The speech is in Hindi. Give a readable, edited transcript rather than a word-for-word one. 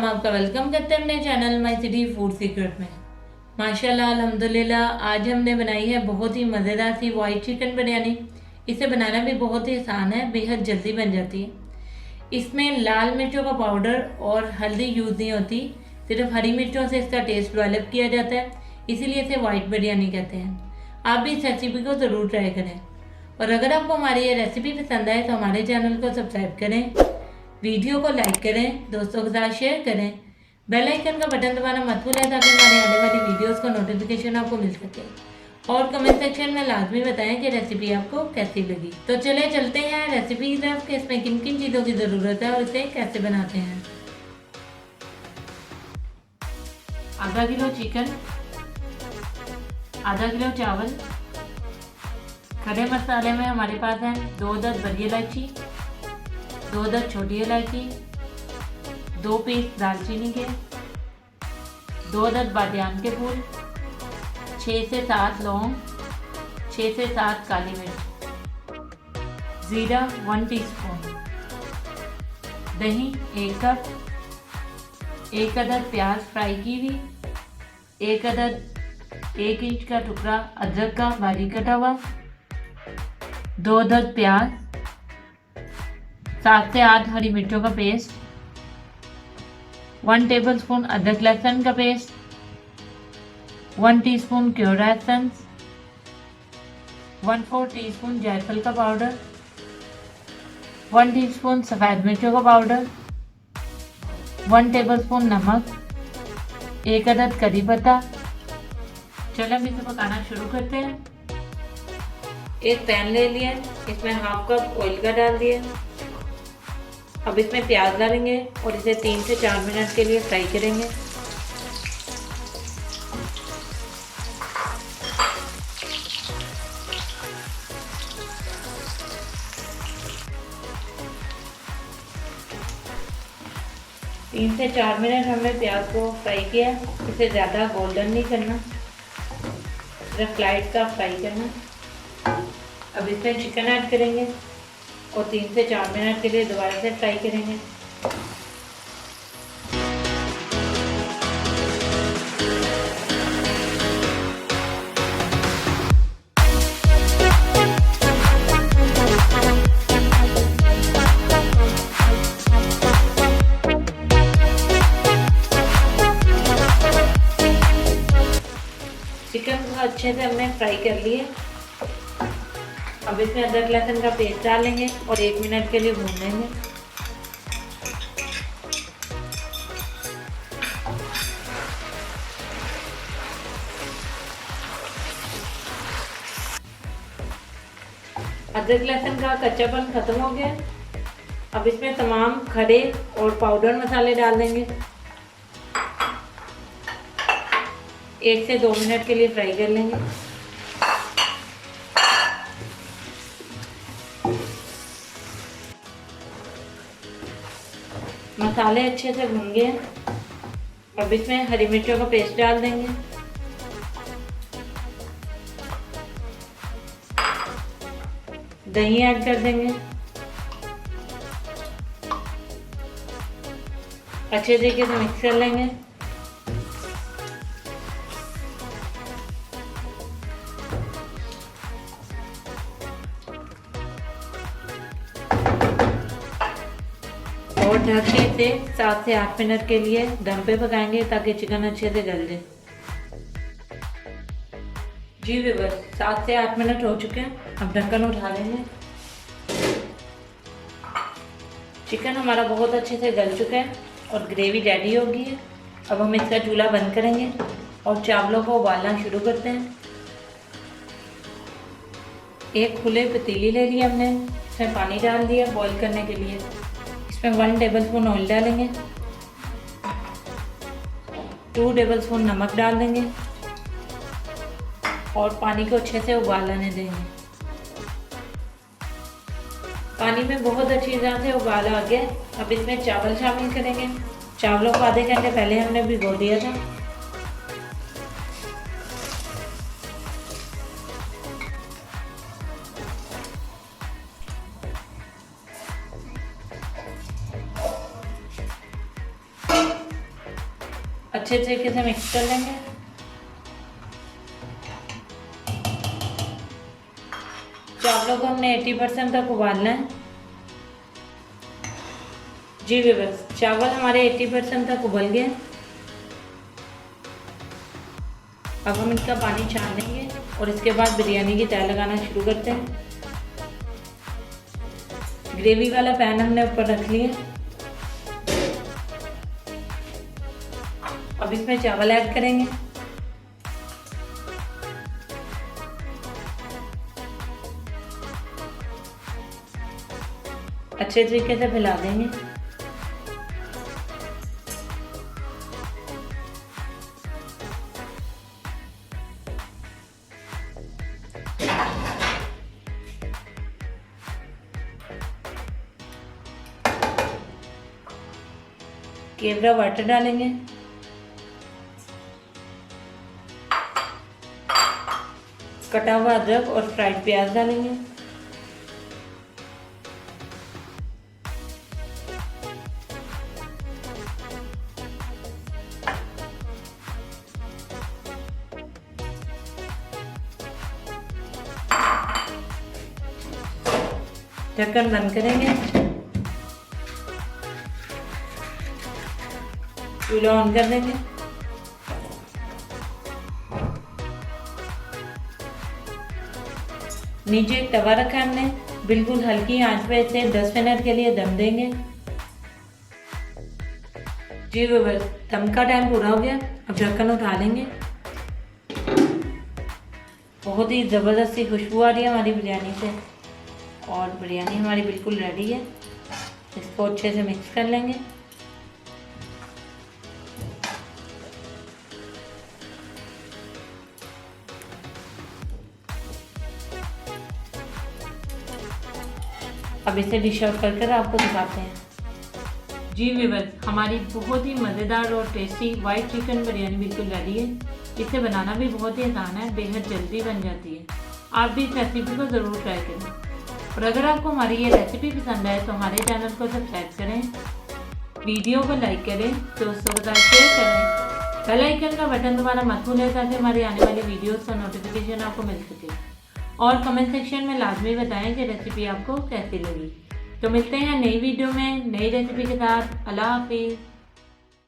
आपका वेलकम करते हैं अपने channel my city food secret में। माशाल्लाह अल्हम्दुलिल्लाह आज हमने बनाई है बहुत ही मज़ेदार सी वाइट चिकन बिरयानी। इसे बनाना भी बहुत ही आसान है, बेहद जल्दी बन जाती है। इसमें लाल मिर्चों का पाउडर और हल्दी यूज़ नहीं होती, सिर्फ हरी मिर्चों से इसका टेस्ट डेवलप किया जाता है, इसीलिए इसे वाइट बिरयानी कहते हैं। आप भी इस रेसिपी को ज़रूर ट्राई करें और अगर आपको हमारी ये रेसिपी पसंद आए तो हमारे चैनल को सब्सक्राइब करें, वीडियो को लाइक करें, दोस्तों के साथ शेयर करें, बेल आइकन का बटन दबाना मत भूलें ताकि हमारे आने वाली वीडियोस का नोटिफिकेशन आपको मिल सके। और कमेंट सेक्शन में लाजमी बताएं कि रेसिपी आपको कैसी लगी। तो चले चलते हैं रेसिपी की तरफ कि इसमें किन किन चीज़ों की ज़रूरत है और इसे कैसे बनाते हैं। आधा किलो चिकन, आधा किलो चावल। खड़े मसाले में हमारे पास हैं 2 अदद बड़ी इलायची, 2 अदद छोटी इलायची, 2 पीस दालचीनी के, 2 अदद बादियान के फूल, 6 से 7 लौंग, 6 से 7 काली मिर्च, जीरा 1 टीस्पून, दही 1 कप, 1 अदद प्याज फ्राई की हुई, 1 अदद 1 इंच का टुकड़ा अदरक का बारीक कटा हुआ, 2 अदद प्याज, 7 से 8 हरी मिर्चों का पेस्ट, 1 टेबलस्पून अदरक लहसुन का paste, 1 teaspoon cure essence, 1/4 teaspoon जायफल का पाउडर, 1 टीस्पून सफ़ेद मिर्चों का पाउडर, 1 टेबलस्पून नमक, 1 अदद करी पत्ता। चलो हम इसे पकाना शुरू करते हैं। एक पैन ले लिया, इसमें हाफ कप ऑयल का डाल दिया। अब इसमें प्याज डालेंगे और इसे 3 से 4 मिनट के लिए फ्राई करेंगे। तीन से 4 मिनट हमने प्याज को फ्राई किया। इसे ज़्यादा गोल्डन नहीं करना, सिर्फ लाइट का फ्राई करना। अब इसमें चिकन ऐड करेंगे और 3 से 4 मिनट के लिए दोबारा से फ्राई करेंगे। चिकन को अच्छे से हमने फ्राई कर लिए। अब इसमें अदरक लहसुन का पेस्ट डालेंगे और 1 मिनट के लिए भून लेंगे। अदरक लहसुन का कच्चापन खत्म हो गया। अब इसमें तमाम खड़े और पाउडर मसाले डाल देंगे। 1 से 2 मिनट के लिए फ्राई कर लेंगे। मसाले अच्छे से भून गए। अब इसमें हरी मिर्चों का पेस्ट डाल देंगे। दही ऐड कर देंगे। अच्छे तरीके से मिक्स कर लेंगे। और ढक के इसे 7 से 8 मिनट के लिए दम पे पकाएंगे ताकि चिकन अच्छे से गल जाए। जी व्यूअर्स, 7 से 8 मिनट हो चुके हैं। अब ढक्कन उठा लेंगे। चिकन हमारा बहुत अच्छे से गल चुका है और ग्रेवी रेडी हो गई है। अब हम इसका चूल्हा बंद करेंगे और चावलों को उबालना शुरू करते हैं। एक खुले पतीली ले लिया हमने, इसमें पानी डाल दिया बॉईल करने के लिए। इसमें 1 टेबलस्पून ऑयल डालेंगे, 2 टेबलस्पून नमक डाल देंगे और पानी को अच्छे से उबाल आने देंगे। पानी में बहुत अच्छी तरह से उबाल आ गया। अब इसमें चावल शामिल करेंगे। चावलों को आधे घंटे पहले हमने भिगो दिया था। अच्छे तरीके से मिक्स कर लेंगे। चावलों को हमने 80% तक उबालना है। जी व्यूअर्स, चावल हमारे 80% तक उबल गए। अब हम इसका पानी छान लेंगे और इसके बाद बिरयानी की तय लगाना शुरू करते हैं। ग्रेवी वाला पैन हमने ऊपर रख लिया। अब इसमें चावल ऐड करेंगे। अच्छे तरीके से फैला देंगे। केवड़ा वाटर डालेंगे। कटा हुआ अदरक और फ्राइड प्याज डालेंगे। ढक्कन बंद करेंगे। चूल्हा ऑन कर देंगे। नीचे एक तवा रखा हमने, बिल्कुल हल्की आंच पे इसे 10 मिनट के लिए दम देंगे। जी व्यूअर्स, दम का टाइम पूरा हो गया। अब ढक्कन उठा लेंगे। बहुत ही ज़बरदस्त सी खुशबू आ रही है हमारी बिरयानी से और बिरयानी हमारी बिल्कुल रेडी है। इसको अच्छे से मिक्स कर लेंगे। अब इसे डिश आउट कर आपको दिखाते हैं। जी व्यूअर्स, हमारी बहुत ही मज़ेदार और टेस्टी वाइट चिकन बिरयानी बिल्कुल रेडी है। इसे बनाना भी बहुत ही आसान है, बेहद जल्दी बन जाती है। आप भी इस रेसिपी को ज़रूर ट्राई करें और अगर आपको हमारी ये रेसिपी पसंद आए तो हमारे चैनल को सब्सक्राइब करें, वीडियो को लाइक करें, दोस्तों के साथ शेयर करें, बेल आइकन का बटन दबाना मत भूलें ताकि हमारी आने वाली वीडियोज़ का नोटिफिकेशन आपको मिल सके। और कमेंट सेक्शन में लाजमी बताएं कि रेसिपी आपको कैसी लगी। तो मिलते हैं नई वीडियो में नई रेसिपी के साथ। अल्लाह हाफिज़।